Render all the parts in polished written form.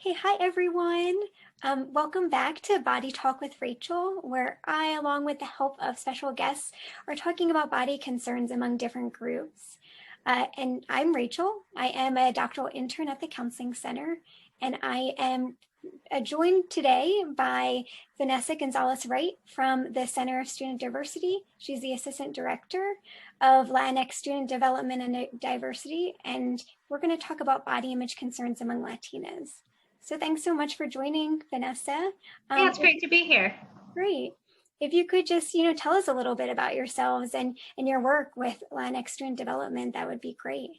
Hey, hi everyone. Welcome back to Body Talk with Rachel, where I, along with the help of special guests, are talking about body concerns among different groups. And I'm Rachel. I am a doctoral intern at the Counseling Center, and I am joined today by Vanessa Gonzalez-Wright from the Center of Student Diversity. She's the Assistant Director of Latinx Student Development and Diversity, and we're going to talk about body image concerns among Latinas. So thanks so much for joining, Vanessa. Yeah, it's great to be here. Great. If you could just, tell us a little bit about yourselves and your work with Latinx Student Development, that would be great.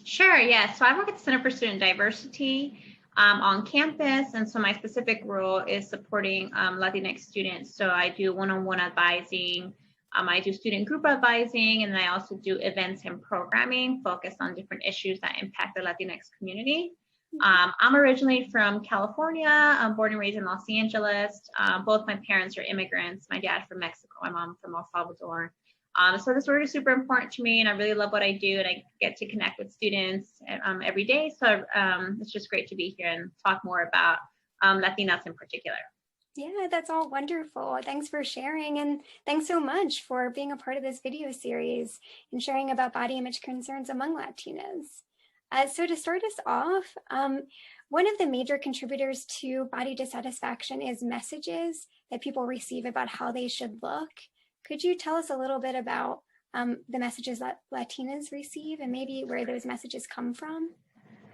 Sure, yeah. So I work at the Center for Student Diversity on campus, and so my specific role is supporting Latinx students. So I do one-on-one advising, I do student group advising, and then I also do events and programming focused on different issues that impact the Latinx community. I'm originally from California. I'm born and raised in Los Angeles. Both my parents are immigrants. My dad from Mexico, my mom from El Salvador. So this work is super important to me, and I really love what I do, and I get to connect with students every day. So it's just great to be here and talk more about Latinas in particular. Yeah, that's all wonderful. Thanks for sharing, and thanks so much for being a part of this video series and sharing about body image concerns among Latinas. So to start us off, one of the major contributors to body dissatisfaction is messages that people receive about how they should look. Could you tell us a little bit about the messages that Latinas receive and maybe where those messages come from?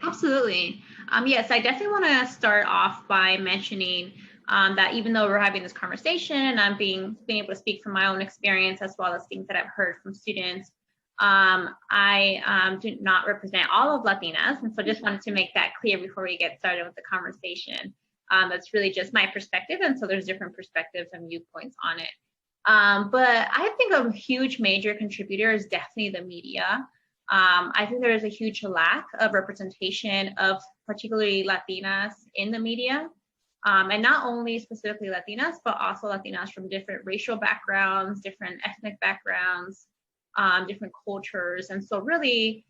Absolutely. Yes, I definitely want to start off by mentioning that even though we're having this conversation and I'm being able to speak from my own experience as well as things that I've heard from students, I do not represent all of Latinas, and so just wanted to make that clear before we get started with the conversation. That's really just my perspective, and so there's different perspectives and viewpoints on it. But I think a huge major contributor is definitely the media. I think there is a huge lack of representation of particularly Latinas in the media, and not only specifically Latinas, but also Latinas from different racial backgrounds, different ethnic backgrounds, different cultures. And so really,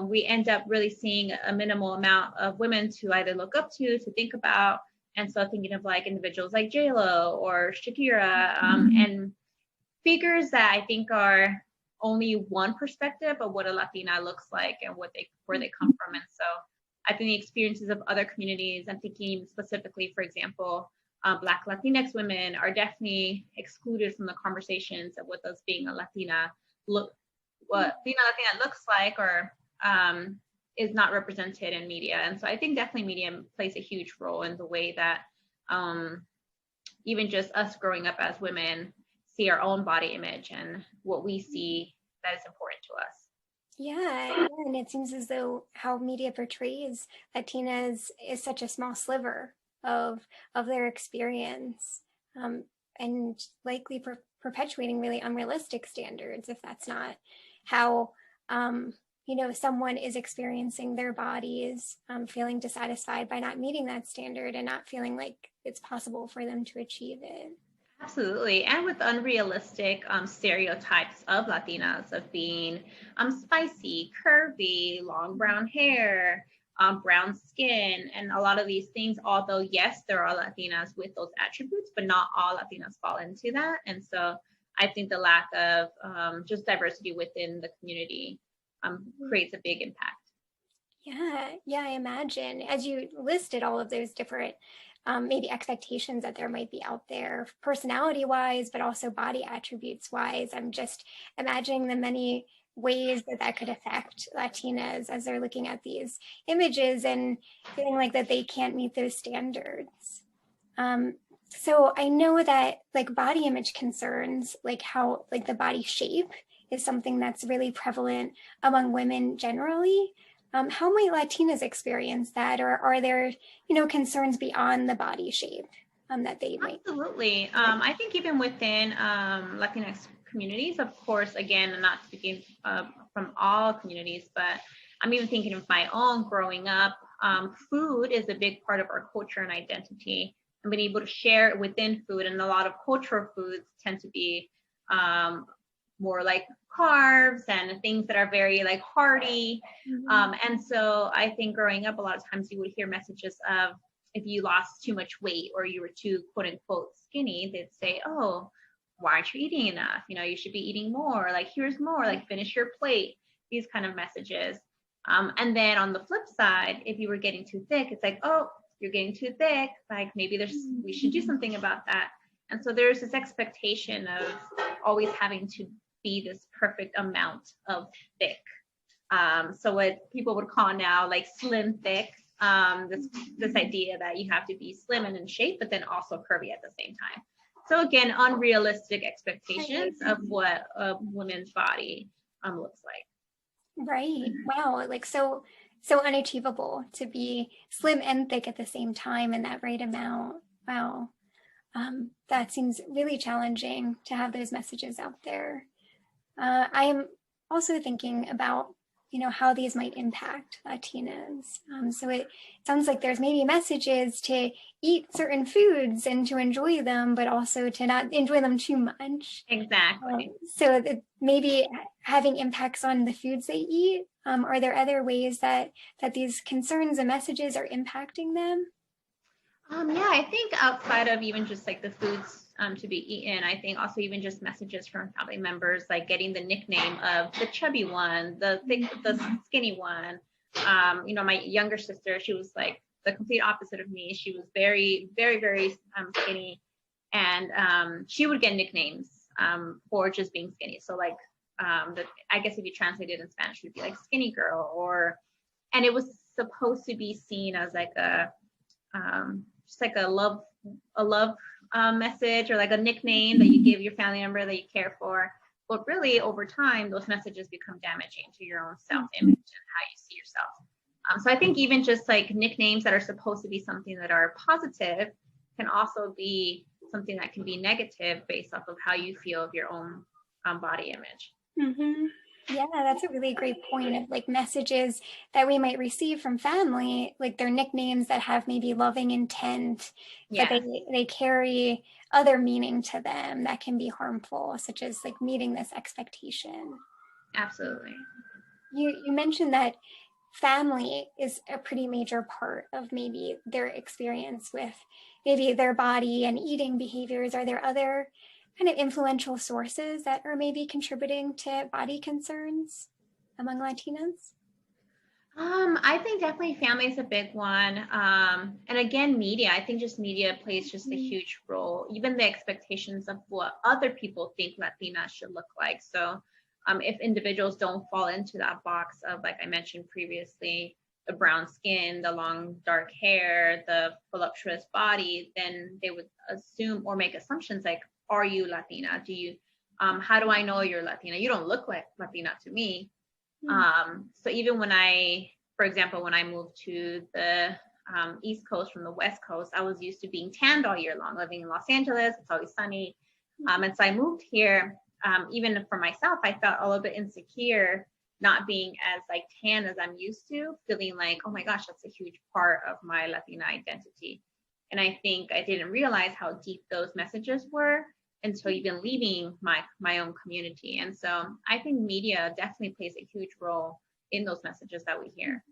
we end up really seeing a minimal amount of women to either look up to think about. And so thinking of like individuals like J-Lo or Shakira, and figures that I think are only one perspective of what a Latina looks like and where they come from. And so I think the experiences of other communities, I'm thinking specifically, for example, Black Latinx women are definitely excluded from the conversations of what does being a Latina what being a Latina looks like, or is not represented in media. And so I think definitely media plays a huge role in the way that even just us growing up as women see our own body image and what we see that is important to us. Yeah, and it seems as though how media portrays Latinas is such a small sliver of their experience, and likely perpetuating really unrealistic standards if that's not how someone is experiencing their bodies, feeling dissatisfied by not meeting that standard and not feeling like it's possible for them to achieve it. Absolutely. And with unrealistic stereotypes of Latinas of being spicy, curvy, long brown hair, brown skin, and a lot of these things, although yes, there are Latinas with those attributes, but not all Latinas fall into that. And so I think the lack of just diversity within the community creates a big impact. Yeah, I imagine. As you listed all of those different maybe expectations that there might be out there personality-wise, but also body attributes-wise, I'm just imagining the many ways that could affect Latinas as they're looking at these images and feeling like that they can't meet those standards. So I know that like body image concerns, like how like the body shape is something that's really prevalent among women generally. How might Latinas experience that, or are there, concerns beyond the body shape that they might? Absolutely. I think even within Latinx communities, of course, again, I'm not speaking from all communities, but I'm even thinking of my own growing up. Food is a big part of our culture and identity, and being able to share it within food. And a lot of cultural foods tend to be more like carbs and things that are very like hearty. And so I think growing up, a lot of times you would hear messages of if you lost too much weight or you were too quote unquote skinny, they'd say, oh, why aren't you eating enough? You know, you should be eating more. Like, here's more. Like, finish your plate. These kind of messages. And then on the flip side, if you were getting too thick, it's like, oh, you're getting too thick. Like, maybe we should do something about that. And so there's this expectation of always having to be this perfect amount of thick. So what people would call now like slim thick, this idea that you have to be slim and in shape, but then also curvy at the same time. So again, unrealistic expectations of what a woman's body looks like. Right. Wow. Like so unachievable to be slim and thick at the same time in that right amount. Wow. That seems really challenging to have those messages out there. I am also thinking about, how these might impact Latinas. So it sounds like there's maybe messages to eat certain foods and to enjoy them, but also to not enjoy them too much. Exactly. So maybe having impacts on the foods they eat. Are there other ways that these concerns and messages are impacting them? Yeah, I think outside of even just like the foods to be eaten, I think also even just messages from family members, like getting the nickname of the chubby one, the skinny one. My younger sister, she was like the complete opposite of me. She was very, very, very skinny, and she would get nicknames for just being skinny. So like, I guess if you translate it in Spanish, it would be like skinny girl, and it was supposed to be seen as like just like a love message, or like a nickname that you give your family member that you care for. But really, over time, those messages become damaging to your own self-image and how you see yourself. So I think even just like nicknames that are supposed to be something that are positive can also be something that can be negative based off of how you feel of your own body image. Mm-hmm. Yeah, that's a really great point of like messages that we might receive from family, like their nicknames that have maybe loving intent, but they carry other meaning to them that can be harmful, such as like meeting this expectation. Absolutely. You mentioned that family is a pretty major part of maybe their experience with maybe their body and eating behaviors. Are there other kind of influential sources that are maybe contributing to body concerns among Latinas? I think definitely family is a big one. And again, media. I think just media plays just a huge role. Even the expectations of what other people think Latinas should look like. So if individuals don't fall into that box of, like I mentioned previously, the brown skin, the long dark hair, the voluptuous body, then they would assume or make assumptions like, are you Latina? Do you, how do I know you're Latina? You don't look like Latina to me. So even for example, when I moved to the East Coast from the West Coast, I was used to being tanned all year long, living in Los Angeles. It's always sunny. And so I moved here, even for myself, I felt a little bit insecure not being as like tan as I'm used to, feeling like, oh my gosh, that's a huge part of my Latina identity. And I think I didn't realize how deep those messages were until even leaving my own community. And so I think media definitely plays a huge role in those messages that we hear.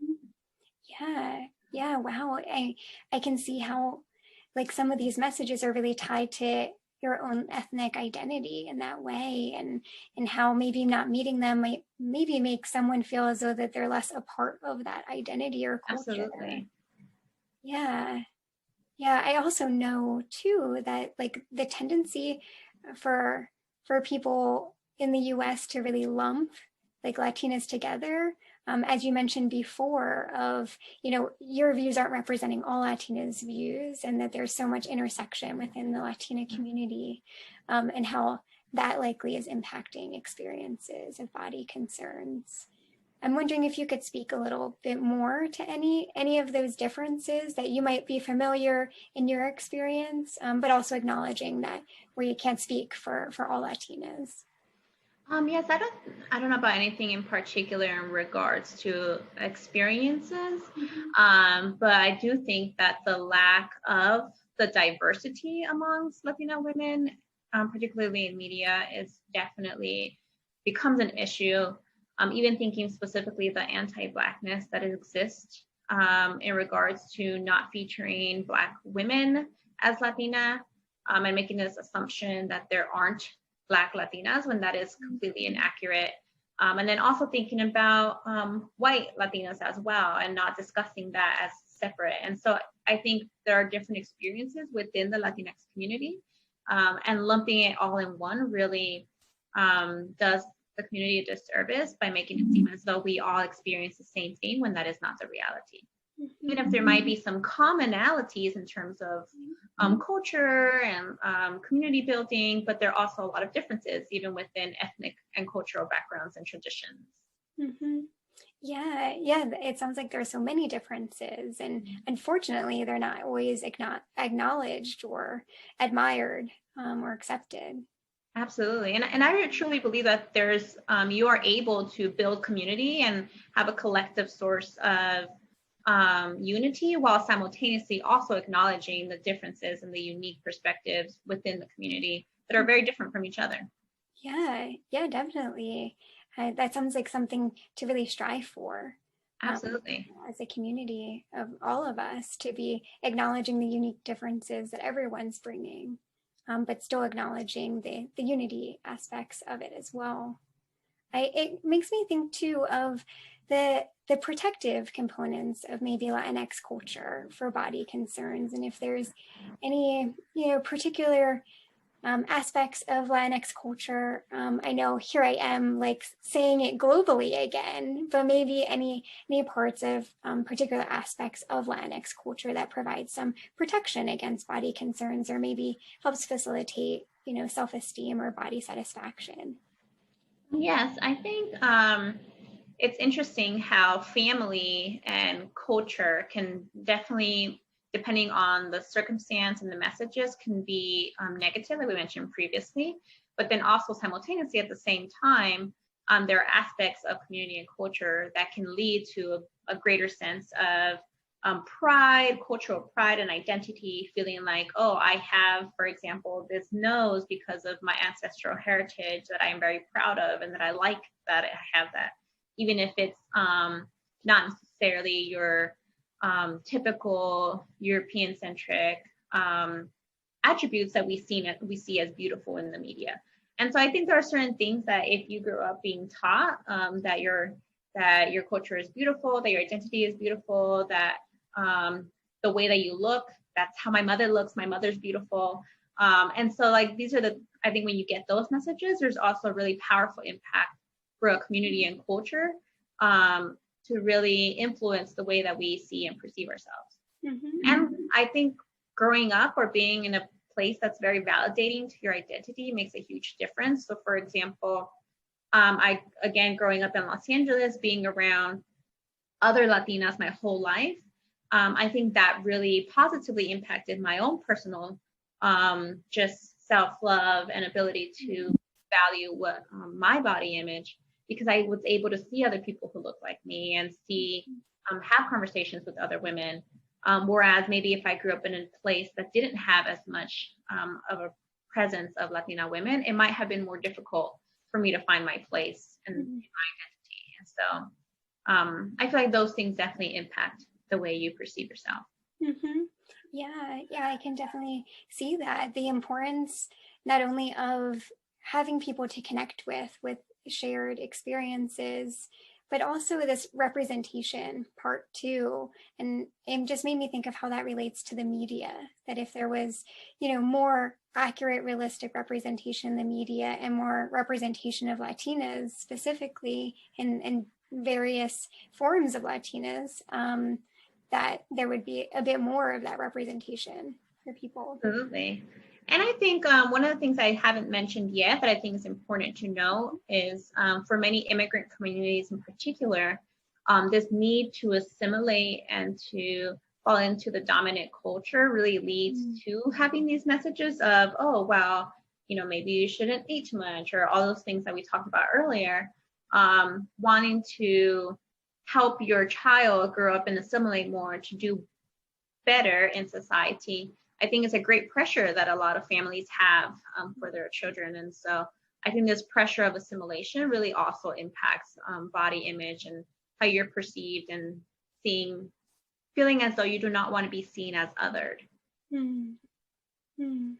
Yeah, wow. I can see how like some of these messages are really tied to your own ethnic identity in that way, and how maybe not meeting them might maybe make someone feel as though that they're less a part of that identity or culture. Absolutely. Yeah. I also know too that like the tendency for people in the US to really lump like Latinas together, as you mentioned before, of, your views aren't representing all Latinas' views, and that there's so much intersection within the Latina community, and how that likely is impacting experiences of body concerns. I'm wondering if you could speak a little bit more to any of those differences that you might be familiar in your experience, but also acknowledging that we can't speak for all Latinas. Yes, I don't know about anything in particular in regards to experiences, but I do think that the lack of the diversity amongst Latina women, particularly in media, is definitely becomes an issue. Even thinking specifically the anti-Blackness that exists in regards to not featuring Black women as Latina, and making this assumption that there aren't Black Latinas when that is completely inaccurate. And then also thinking about white Latinas as well, and not discussing that as separate. And so I think there are different experiences within the Latinx community, and lumping it all in one really does the community a disservice by making it seem as though we all experience the same thing when that is not the reality. Even if there might be some commonalities in terms of culture and community building, but there are also a lot of differences even within ethnic and cultural backgrounds and traditions. Yeah, it sounds like there are so many differences, and unfortunately they're not always acknowledged or admired or accepted. Absolutely. And I truly believe that there's you are able to build community and have a collective source of unity, while simultaneously also acknowledging the differences and the unique perspectives within the community that are very different from each other. Yeah, definitely. That sounds like something to really strive for. Absolutely. As a community of all of us, to be acknowledging the unique differences that everyone's bringing, but still acknowledging the unity aspects of it as well. It makes me think too of the protective components of maybe Latinx culture for body concerns, and if there's any particular aspects of Latinx culture. I know here I am like saying it globally again, but maybe any parts of particular aspects of Latinx culture that provide some protection against body concerns, or maybe helps facilitate self-esteem or body satisfaction. Yes, I think it's interesting how family and culture can definitely, depending on the circumstance and the messages, can be negative, like we mentioned previously, but then also simultaneously at the same time, there are aspects of community and culture that can lead to a greater sense of pride, cultural pride and identity, feeling like, oh, I have, for example, this nose because of my ancestral heritage that I am very proud of, and that I like that I have that, even if it's not necessarily your typical European-centric attributes that we see as beautiful in the media. And so I think there are certain things that if you grew up being taught that your culture is beautiful, that your identity is beautiful, that the way that you look, that's how my mother looks, my mother's beautiful. And so like these are I think when you get those messages, there's also a really powerful impact for a community and culture to really influence the way that we see and perceive ourselves. And I think growing up or being in a place that's very validating to your identity makes a huge difference. So for example, growing up in Los Angeles, being around other Latinas my whole life, I think that really positively impacted my own personal just self-love and ability to value what my body image, because I was able to see other people who look like me and have conversations with other women. Whereas maybe if I grew up in a place that didn't have as much of a presence of Latina women, it might have been more difficult for me to find my place and my identity. And so I feel like those things definitely impact the way you perceive yourself. Yeah, I can definitely see that. The importance not only of having people to connect with shared experiences, but also this representation part too. And it just made me think of how that relates to the media, that if there was, more accurate, realistic representation in the media and more representation of Latinas specifically in various forms of Latinas, that there would be a bit more of that representation for people. Absolutely. And I think one of the things I haven't mentioned yet, but I think is important to know is for many immigrant communities in particular, this need to assimilate and to fall into the dominant culture really leads to having these messages of, oh, well, maybe you shouldn't eat too much, or all those things that we talked about earlier, wanting to help your child grow up and assimilate more to do better in society. I think it's a great pressure that a lot of families have for their children. And so I think this pressure of assimilation really also impacts body image and how you're perceived and seeing feeling as though you do not want to be seen as othered. Mm. Mm.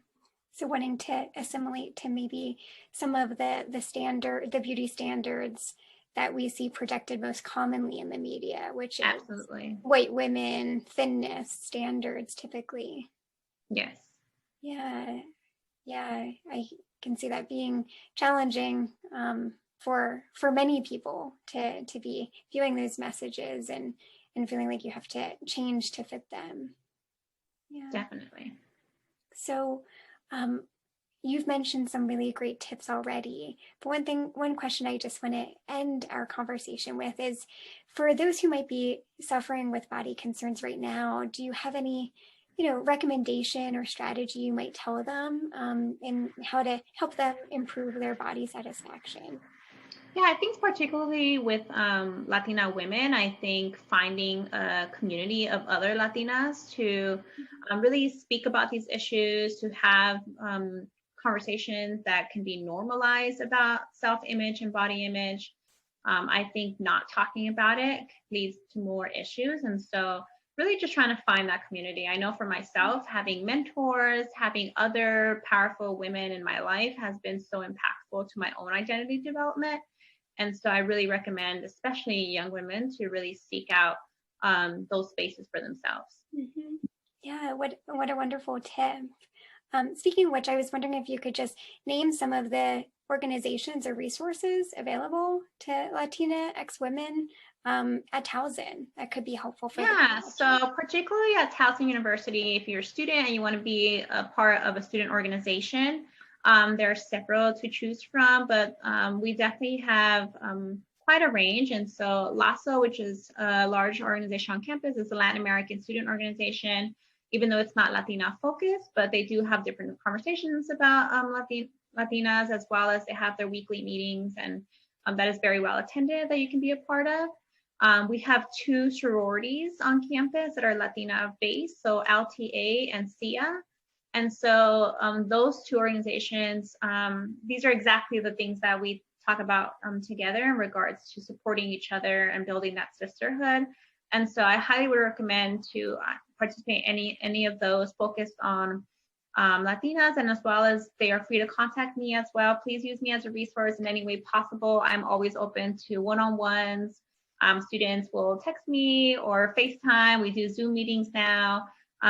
So wanting to assimilate to maybe some of the beauty standards that we see projected most commonly in the media, which is Absolutely. white women, thinness standards typically. Yes. Yeah, yeah, I can see that being challenging for many people to be viewing those messages and feeling like you have to change to fit them. Yeah. Definitely. So, you've mentioned some really great tips already. But one question I just want to end our conversation with is, for those who might be suffering with body concerns right now, do you have any, recommendation or strategy you might tell them in how to help them improve their body satisfaction? Yeah, I think particularly with Latina women, I think finding a community of other Latinas to really speak about these issues, to have conversations that can be normalized about self-image and body image. I think not talking about it leads to more issues. And so really just trying to find that community. I know for myself, having mentors, having other powerful women in my life has been so impactful to my own identity development. And so I really recommend, especially young women, to really seek out those spaces for themselves. Mm-hmm. Yeah, what a wonderful tip. Speaking of which, I was wondering if you could just name some of the organizations or resources available to Latinx women at Towson that could be helpful for the Yeah, community. so particularly at Towson University, if you're a student and you want to be a part of a student organization, there are several to choose from, but we definitely have quite a range. And so LASO, which is a large organization on campus, is a Latin American student organization, even though it's not Latina focused, but they do have different conversations about Latinas, as well as they have their weekly meetings, and that is very well attended that you can be a part of. We have two sororities on campus that are Latina based, so LTA and SIA. And so those two organizations, these are exactly the things that we talk about together in regards to supporting each other and building that sisterhood. And so I highly would recommend to participate in any of those focused on Latinas, and as well as they are free to contact me as well. Please use me as a resource in any way possible. I'm always open to one-on-ones. Students will text me or FaceTime. We do Zoom meetings now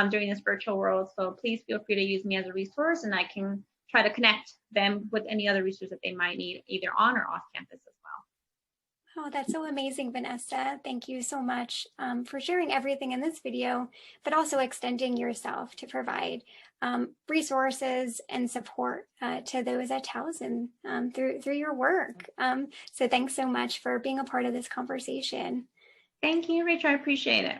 during this virtual world. So please feel free to use me as a resource, and I can try to connect them with any other resources that they might need either on or off campus as well. Oh, that's so amazing, Vanessa. Thank you so much for sharing everything in this video, but also extending yourself to provide resources and support to those at Towson through your work. So thanks so much for being a part of this conversation. Thank you, Rachel. I appreciate it.